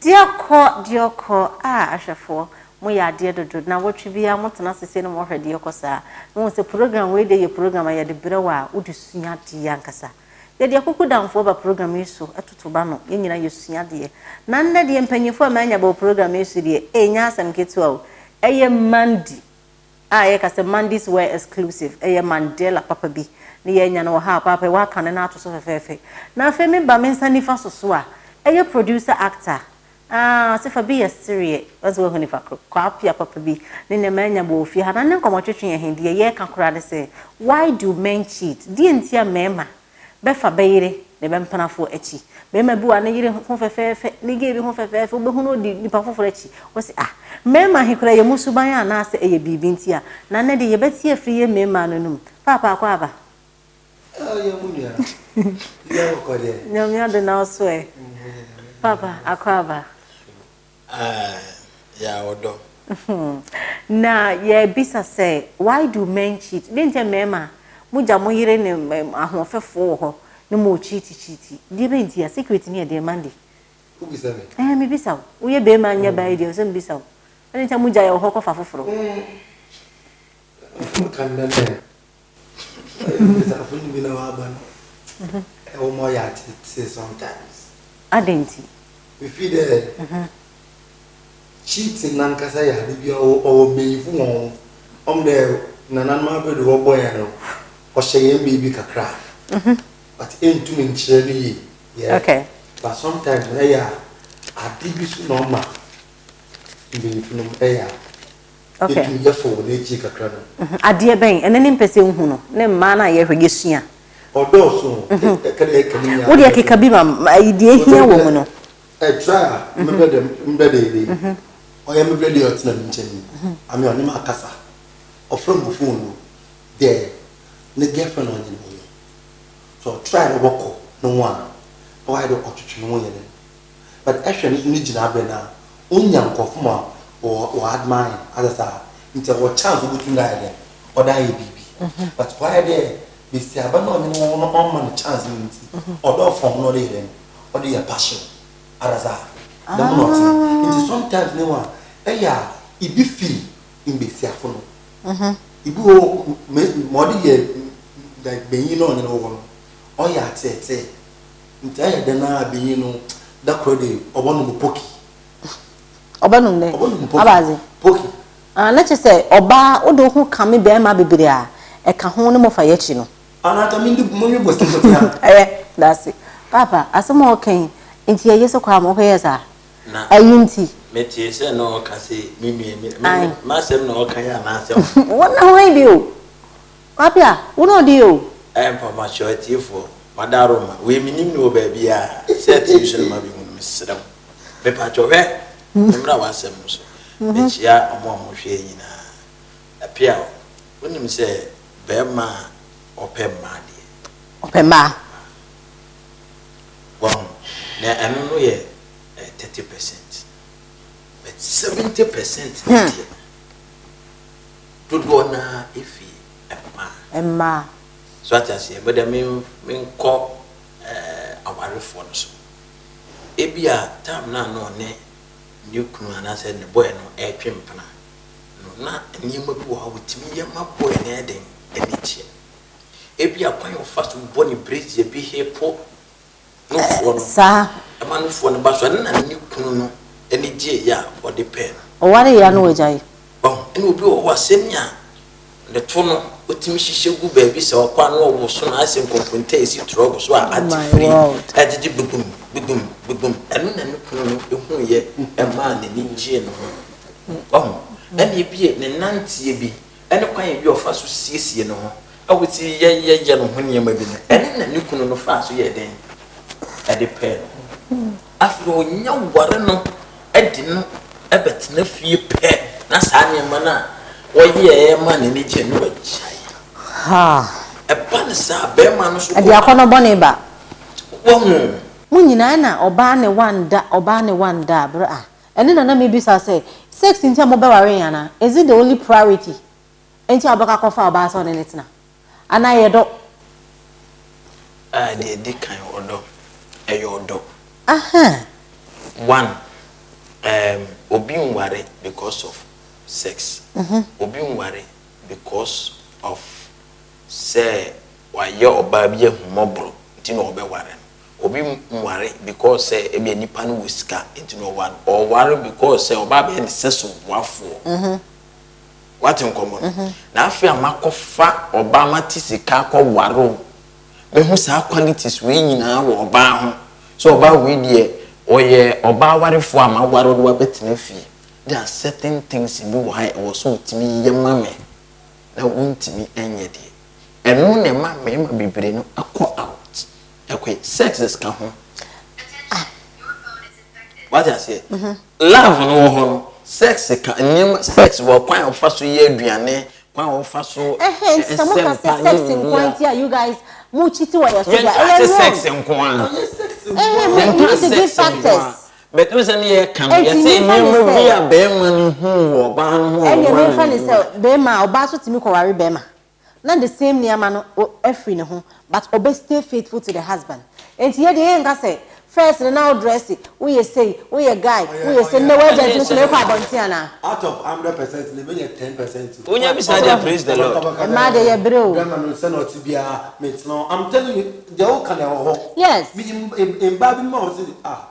Dioko, Ashafo, Moya dear do now what should be a mountain session more her dear cosa. No one's a program where they program I had the Brewa, would you sing at the Yankasa. The Yakuku down for a program is so at Tubano, in you sing at the none that the penny for a manual program is the Anyas and Kitwell, a Mandy. I as a Mondays were exclusive, a Mandela Papa B. Near no ha papa wakan and out of fefe. Now Femi Bamensani Fasoswa, a producer actor. So for be a serious, as well when if I crap your papa be, then a man ya both you had an uncommon in the year can cry say, why do men cheat? Didn't ya mema? Befa baby, the Bempana for etchy. Bema boo and you home for fair, they gave him for fair, but who know the papa for etchy. Was Mema he could a musubaya and ask a bibintia. None de ye bet see a free mema, Papa Quava. No, now swear. Papa, Aquava. Yeah, odo. Now, ye bisa say, why do men cheat? Didn't a mema? Muja moire a home for her, no more cheaty. Didn't a secret near the Monday. Who be saying? Eh, me bisa. We be man your ideas and bisa. I didn't tell Muja or Hawk of a fro. Can then. It's a funny bin of Alban. Oh, my yard, it says sometimes. I didn't. We feed the cheats in Nankasaya, or me from there, Nanama, the boy, or Cheyenne baby crack. But ain't too many cherry. Yeah, okay. But sometimes they are so normal. From air. Okay. Therefore, they check a crown. A dear bang, and then in Pessin Huno, name mana ye register. Or those What do you kick a bima, my dear here woman? I try, remember them embedded. I am a radio at Namin. I'm your Nimakasa. Or from the phone there, the girlfriend on you. So try to walk no one. Or I don't want to know. But actually, it's need to have now. Only uncle or admire others are into what chance would you die or die baby. But why there? They say, I don't know no chance or don't form no even or their passion. Others are. It is sometimes no one. Yeah, it be free in the Siafono. If you go more like being on and over. Oh, yeah, say, entire dinner being that crowd or one of the pokey. Obanunde. Abazi. Pokey. Let's just say, Oba, Odo who come in Bema Bibria, a cahonum of Fayetino. And I mean, the money was that's it. Papa, as a more king, into a yes of come over here, sir. A unity. Metis no Cassie, Mimi, Master no Kaya Master. What now I do? Papa, what do you? I am for maturity for Madaroma. We mean no baby. It's a tuition, maybe Miss Adam. Pepacho, Mra was a muso. Mechia, a more mushy a piao. When you say, Bema or Pemma, Pemma. Well, now I don't know yet 30%, but 70%. Good one, if he Emma. So I say, but I mean, call our reforms. Ebia, time now, no, ne, new crew, and I said, the boy, no, air trim pana. No, not any more with me, my boy, and adding any chair. Ebia, point of fast bonny bridge, ye be here poor. No, for sir, a man for the bus, and new crew, any jay, ya, or the pen. What are you know, Jay? Oh, and will be over senior. The tono. She go baby so quan was soon as in confrontation to trouble so I free. I did boom, and then yet a man in Jane. Oh, and ye be a nancy be, and a kind of first to see you know. I would see ye when you may be, and then you couldn't know fast yet then. At the pen. After all, no what I didn't ever nephew pet. That's how your manner. Why ye a man in the general. Ha! A banasa, bear man, and the Akono Boniba. Woman, Munina, or Barney one da, bra. And then I maybe say, sex in Tamobel Ariana, is it the only priority? Ain't you a back of our bass on it now? And I adore. I did kind of order. A your dog. Aha. One, obi nware because of sex obi nware because of say waye oba bi ehumobro nti no obeware obi nware because say ebi nipa no wosika nti no one or ware because say oba be seso wafo what in common na afi amakofa oba matisika ko waro be hu sa qualities we nyina wo oba ho so oba we die oye oba warefo ama waro do abetena fie there are certain things bi wo ha wo so timi yemame na wontimi enye die eno ne ma me bibire no akọ out ekwe sex is ka ho what I say love no ho sex ka nim sex wo kwan ofa so ye aduane kwan ofa so some can say sex in point here you guys mu chiti wa your sex in kwan sex factors but we say here can you say me be a be man hu oba hu and you mean funny say be ma oba so timi ko ware be ma na the same niama no every ne ho but obe stay faithful to the husband and here dey nka say first now dress it we say we a guy we say no we just no kwa bontiana out of 100% le be 10%. Onya bi say praise the Lord ma dey ye bro no say no tibia met no I'm telling you the whole can ho yes me in baby mo say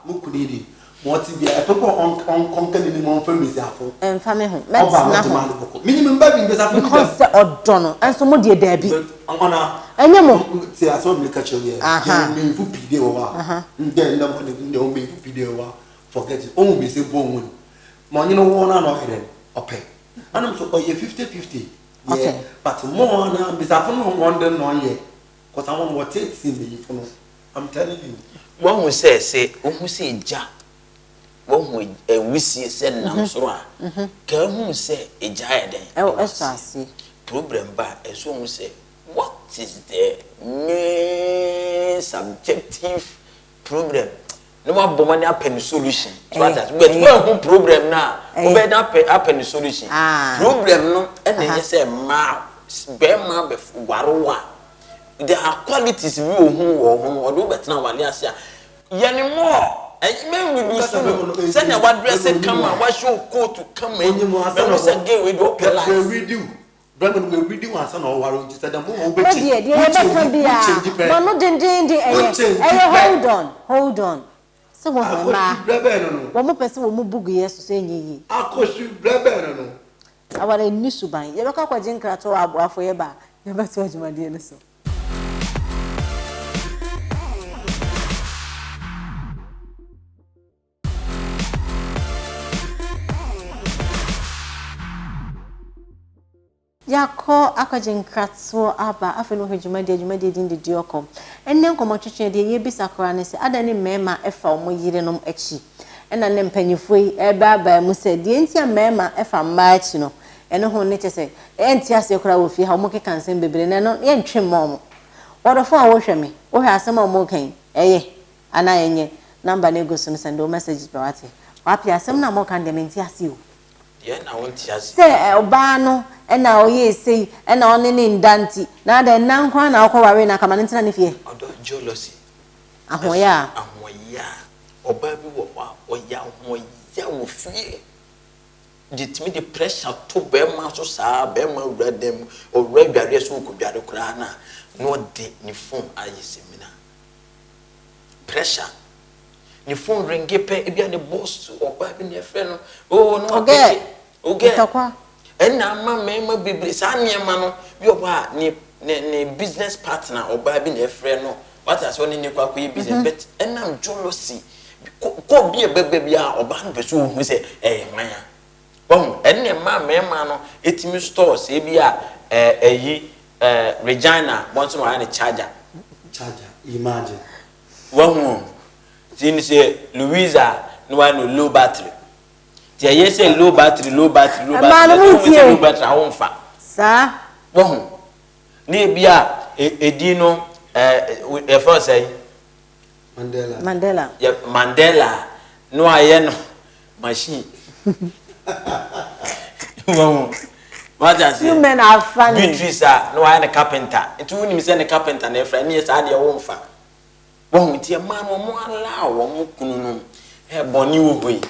mukudidi mo tibia e pepo on company ni mo family afo en family ho met na ho minimum baby be say because odono enso mo dey dabi ona enyemo ti aso me ka chewe ya me fu pide wo wa ndem na mo de o me fu pide wo wa forget it o mo be say bo won mo nyi no wo na no here okay anam so o ye 50-50 yeah but more na be say no wonder no ye cuz I want what it see me for no I'm telling you one who say who say ja one who wisi say nam soro a ka hu say eja ya den esase problem ba eso hu say what is the main subjective problem no more bomani apen solution so that but when problem na we be na apen solution problem no e na say ma be ma be warowa there are qualities we ohu odo betena wale ase yani more men we do so say na what dress come and what show coat to come and we say gay we do polite we do Brandon we reading one son or waro just that mo be change but no hold on so wo ma wo mo pese wo mo bugu yesu so enyi akoshi brebe no awara ni suban ye be ka kwaje nkrato aboafo ye ba ye be to adwumade ne so Yako akwaje nkrato aba afeno hwedwumade din de diokom enne nkomotwetwe de ye bisa kora ne se adane mema efa omo yire nom achi ena ne mpanyifoi eba aba mu se de entia mema efa maachi no ene ho ne chese enti ase kora wo fi ha omo ke kansen bebre ne no ye ntwe mom wodofo a wo hweme wo hwe asem omo kan eye ana yenye number ne go so send o messages ba wate wa pia asem na mo kan de menti ase o yeah na won ti ase say oba no ena oye sei ena one ne ndanti na da nankwa na akwaware na kama ntina ne fie odo jealousy ahoya oba bi wo wa oya wo fie ditimi the pressure to be ma so saa be ma wradem o wradware so ko dware kura na no de ni phone ayi semina pressure ni phone ringe pe e bia ne boss oba bi ne frɛ no oh no okay takwa ena ma bibli sa niema no bi oba ne business partner oba bi ne frɛ no what as one ni kwa business but ena jealousy ko bi e bebe bia oba no be so hu se manya bon ene ma no etimi stores e bia Regina want to have a charger imagine one tin say Louisa no one low battery tie ye say low battery low battery I won fa sa one na bia edi no e for say Mandela yeah Mandela no aye no machine wow what I say you men are funny Beatrice no aye na carpenter it won me say na carpenter na friend me say dey won fa bon tie man mo ala wo mo kunu no e boni wo hoyi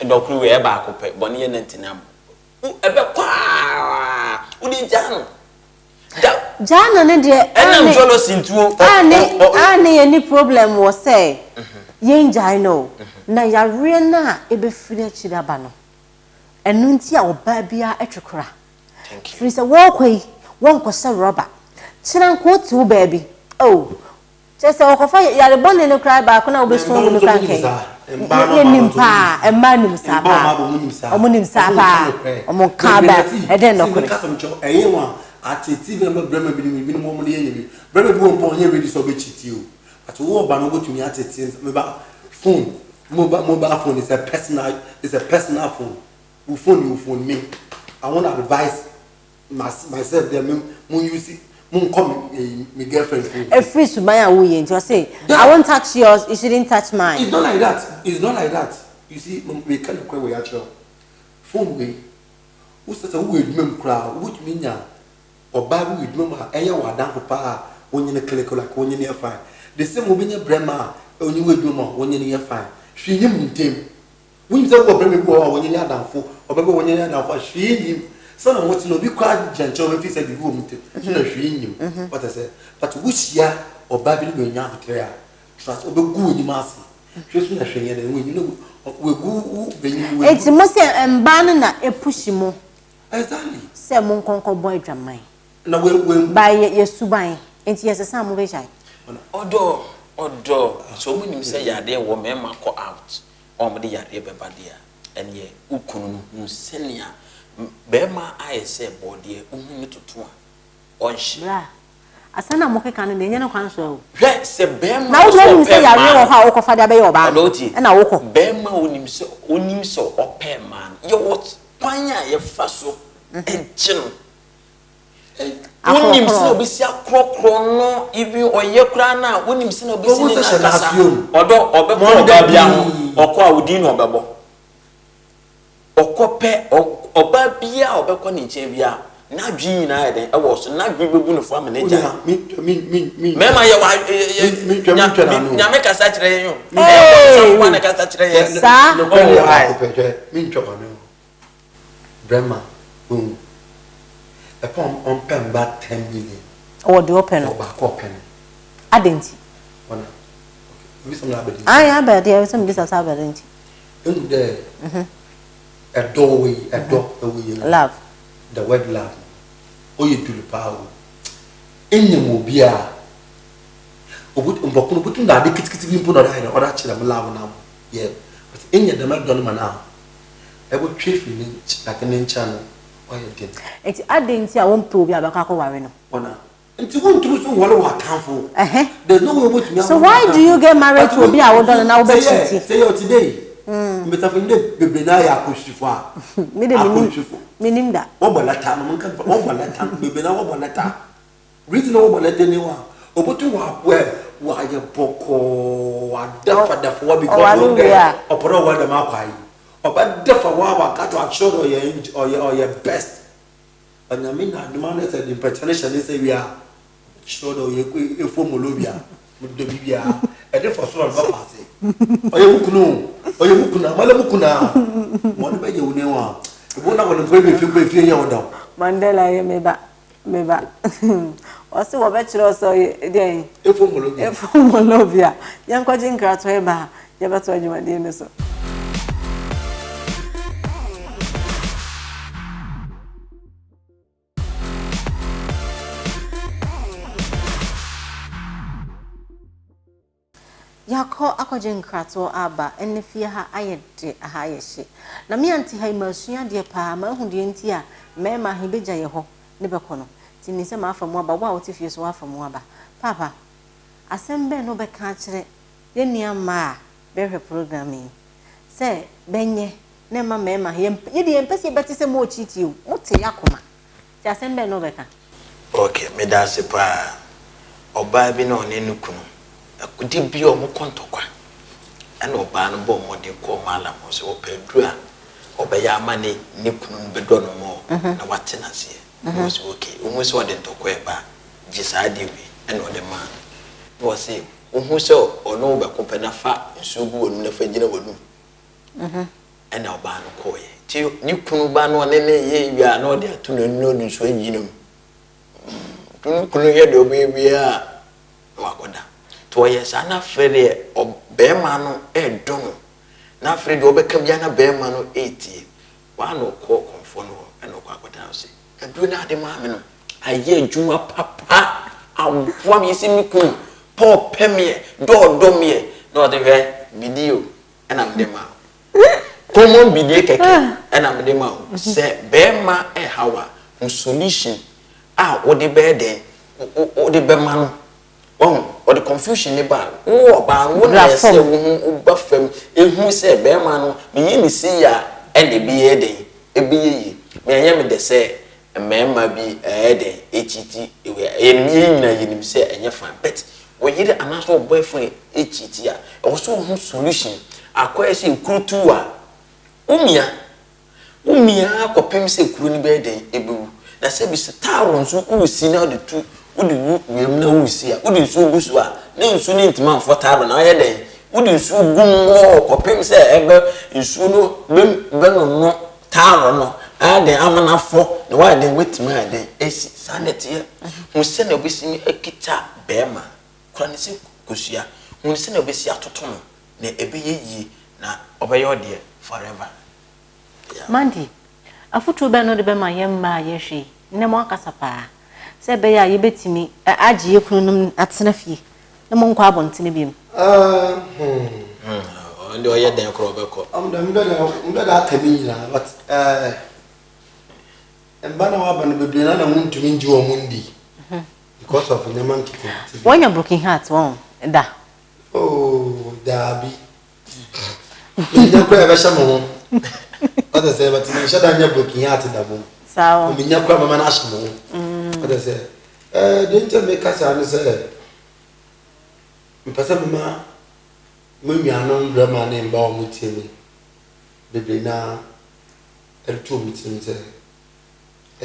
dokru we ba ko pe boni ye nantinam ebe kwa udi jano jano ne de enam jolo sintuo ani any problem was say yen jano na yare na ebe firi chira ba no enu nti a oba bia etwekora thank you firi se wo kwai won ko se rubber chira nko tu baby oh chese okofa yare bone ne cry ba ko na obe so no kan kai nimpa emanim sapa omunim sapa omunkaba eden nokore eyewa atiti be brema bi mo mo de yenye brema bi won pon ye ready so be chiti o but wo ba no go to me atiti me ba phone mobile phone is a personal phone you phone me I want to advise myself there mo use it mo come me girlfriend phone free subaya wo yen to say I won't touch yours, you shouldn't touch mine. It's not like that you see we can quite we actual phone we who says we remember crowd which mean ya oba we remember eya wa dan papa onye ne click like onye ne fine the same obi brema onye we remember onye ne fine hwinyim ntem won say wo brema bi wo onye ne adanfo obebe onye ne adanfo hwinyim so na what no bi kwa jancho we fi say bi wo muntem so na hwinyim what I say but wusia oba bi no nya hotre a trust obegu ni masi hwesu na hwenye na wenyi no we gu benyi we enti mo say mban na epushi mo exactly say mo nkonko boy dwaman na we by yesuban enti yesesa mo be chai odo so munim say yade wo mema ko out omde yade beba dia enye ukunu no senia bema ayese bode uhun tutu a onhye bra asana mo keka no enye no kwanso o hwe se bema na wo munim say yade wo ha wo kofa da be yo ba na wo ko bema onim so ope man yo what kwanya ye faso enchino unim se obisi akrokro no ibi oye kra na unim se na obisi ni nakasa odo obebo bia ho okọ awudi no obebo okope oba bia obekọ ni nche bia na dwi na eden e wo so na dwi bebu no fo manager mema ye wa nya me kasa kire yen yo so kwa na kasa kire yen sa mi ntwa kwa me brema upon on pen back 10 million. Or the open or back open. I didn't. One. Okay. I am bad. There is some business. I didn't. In there, a doorway, a door away. Love. The word love. Oh, you do the power. In the mobile. Putting that the kitty people or that child love now. Yeah. But in your demand done now. I would treat you like an inch channel. It's adding to our own probe about Warren. And to go through some water careful. There's no way to. So why do you get married to be our daughter now? Say today. But I've been Benaya pushed you far. Meaning that. Over that time, over that time, maybe now over that time. Reason over that anyone. Over to why you poco, a deaf for what because or put over the map. But different wow, got to show your best. And I mean, the man is an impersonation. They say we are sure you form Olivia with the Bibia, and therefore, so I'm or you Mukuna, Malamukuna, one way you know. You won't have a very few years old. Mandela, maybe. Also, what bachelor so day. If Molovia, young coaching Kratweba, you ever told you my dear so. Yako akojen krato aba enefie ha ayede aha yehe na me anti ha imasua de pa ma hu de nti a mema he beja ye ho ne beko no ti ni se ma afamu aba wo a wote fie so afamu aba papa asembe no be ka kire ye nia ma be hwe programming se benye ne ma mema ye de empese beti se mo chiti o mote yakoma ti asembe no be ka okay me da se pa oba bi no ne nukunu akudi bi o mo kontokwa ana oba no bo mo de ko mala mo so opedua obeya amane ne kunu be do no mo na watena se mo so okay o mo so de ntokwa e ba gisade wi ana o de ma wo se o hu so ono be ko pe na fa nsugu wonu na fa gina wonu and our ban koy. Till you couldn't ban one any ye are not there to know the swing, you know. Couldn't get the baby wagoda. Toyes ana Freddy or Bearmano and Dono. Now Freddy Obecam Yana Bearmano 80. One or call conforno and no quacotancy. And do not demand. I hear Juma Papa. I'll want you see me cool. Poor Pemie, door domie, no the way video, and I'm the man. Come on, be the cake, and I'm the man. Say, Bearma and Hawa, no solution. What the bear day, or the bearman. Or the confusion about, one I say, who buffum, if who say Bearman, me in the sea, and the be a day, a be, may I say. A man might be a day, HET, you say, and your fan. But when you a natural boyfriend, HET, also whose solution, I quite say, Krutua. Umia, copem say, Cruni Bede, Ebu. That said, Mr. Tarons who see now the two, wouldn't know see, wouldn't so busua, no soon into man for Taron, I had a wouldn't so good more, copem say, ever, in Suno, no Taron. The amana for the why they wait my day is sanity. Who send a wishing a guitar, Bearman, Chronic Kusia, who send a wish to Tom, ne ebe ye na obey your dear forever. Mandy, a foot to ban the Bema Yamba Yeshi, Nemo Casapa. Say, Bear, you bet me, a Aji Kunum at Senafi, the Moncabon Tinibim. And you are there, Crobeco. I'm better to me, but and Banawa and Bibliana want to mean you a Mundi because of the monkey. When you're broken hearts, won't da. Oh, Darby. You don't cry about some others say, but you shut down your broken heart in the moon. So, you know, come and ask me. Others say, didn't make us answer. Pasama, Mumiano, Grandma named Baumutini. Biblina, and 2 meetings.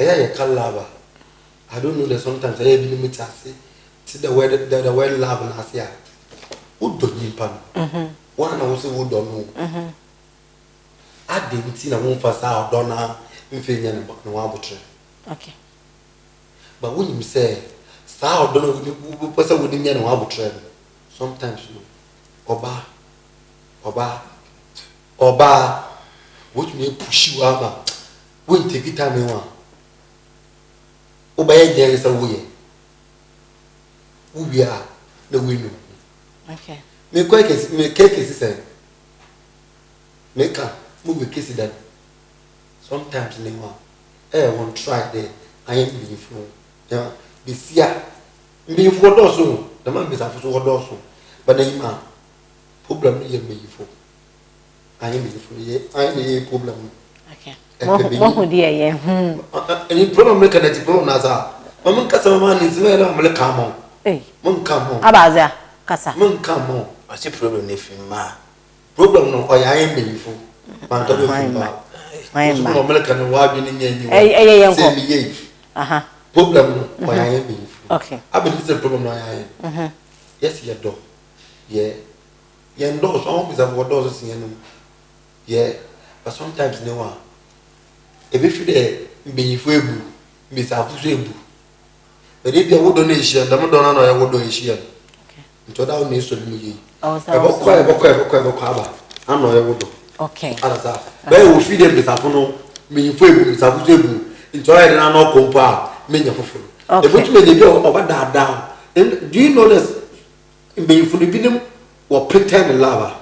I lava. I don't know that sometimes I have limit see the word love and Asia. Wood don't need pan. One also would don't know. I didn't see a woman for our donor in Finland about no arbitrary. Okay. But when you say, Sao don't know person wouldn't get no arbitrary. Sometimes you Oba, what may push you out. Won't take it time you want. Obey there is a way. Who we are, the window. Okay. Make cake is a make a move kiss that. Sometimes they want. I won't try there. I am being flown. Yeah, this year. Being for also. The man is after what also. But the man problem is me for. I am being for I am a problem. Okay. What dear, yeah. Any problem make a problem Naza. Mamma Cassaman is very come Eh, Mon come home. Abaza, Cassa. Mon come home. I see problem if you ma. Problem no, I am being for. My American wabbing in any problem no, I am being for. Okay. I believe the problem I am. Yes, your dog. Yeah. Your doors always have what doors in yeah. But sometimes no one. If you there, be fuebu, Miss Afusebu. But if you would donation, the Madonna or would donation. Until that needs to be. I will quite I know I would. Okay. Where will feed them with Apono, me fuebu, Miss Afusebu, until I don't know compa, many of them. The put me the door over that down. And do you know this? Being for the venom or pretend the lover?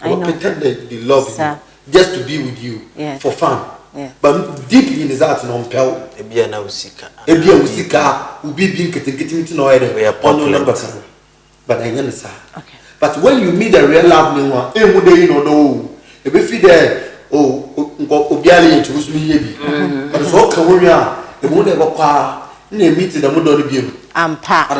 Or pretend they love you just to be with you for fun. Yeah. But deeply in his heart, no pell. Ebia na usika. Ebia usika, ubi being getting to know it on your number. But I understand. Okay. But when you meet a real love, no one, and would they know? If you feed there, Obiali introduce me, but it's all Kawaria, the moon ever qua, near meeting the moon of you. I'm part.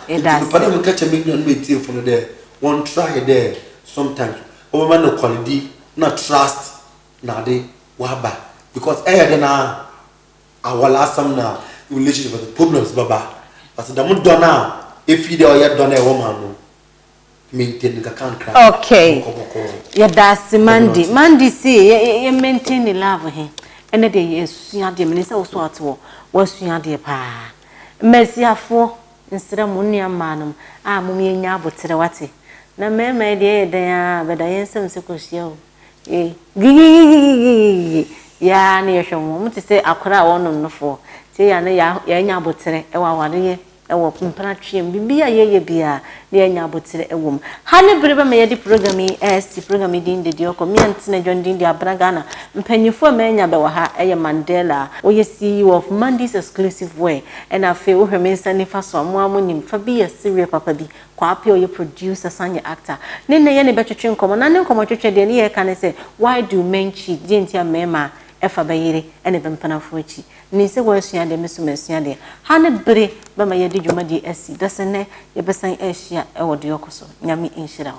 It does. But I will catch a million meeting from there. One try there sometimes. Oh, man, no quality, not trust, nade, waba. Because then our last some now relationship with the problems, Baba. But the moon done now, if you are yet done a woman, maintain the country. Okay. Yeah, that's Mandy. Mandy see you maintain the love here. And the day is you the minister also at war. Was you the pa? Mercy for instead of money and manum. Ah, mummy and yabo to the wati. Na me my dear, they are, but I am some sequel. Eh, ya near some moment to say, I could have one no for. Say, I know ya botere, a one ewo mpratwe bibia ye bia na anya botire ewom hane breba me yedi programming programming din de dioko mi antena John din de abragana mpanyifo ma anya be wa ha eye Mandela oye CEO of Mondays exclusive wear and afi wo hweme sanifa so amu nim fa bi ya serious papa bi kwa apia oye producer sanya actor ne ne ye ne betwetwe nkomo na ne nkomo twetwe de ne ye ka ne say why do men cheat jentia mema efa bayire ene bempanafo achi ni se wo asua de mesumesua de hane bre ba ma ye de dwuma de asi dasene ye besan ahia e wo de yokoso nyame inhira